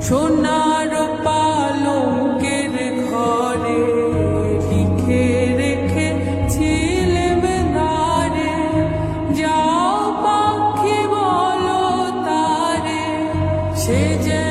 সোনার পালঙ্কের ঘরে লিখে রেখেছিলেম নারে, যাও পাখি বলো তারে, সে যে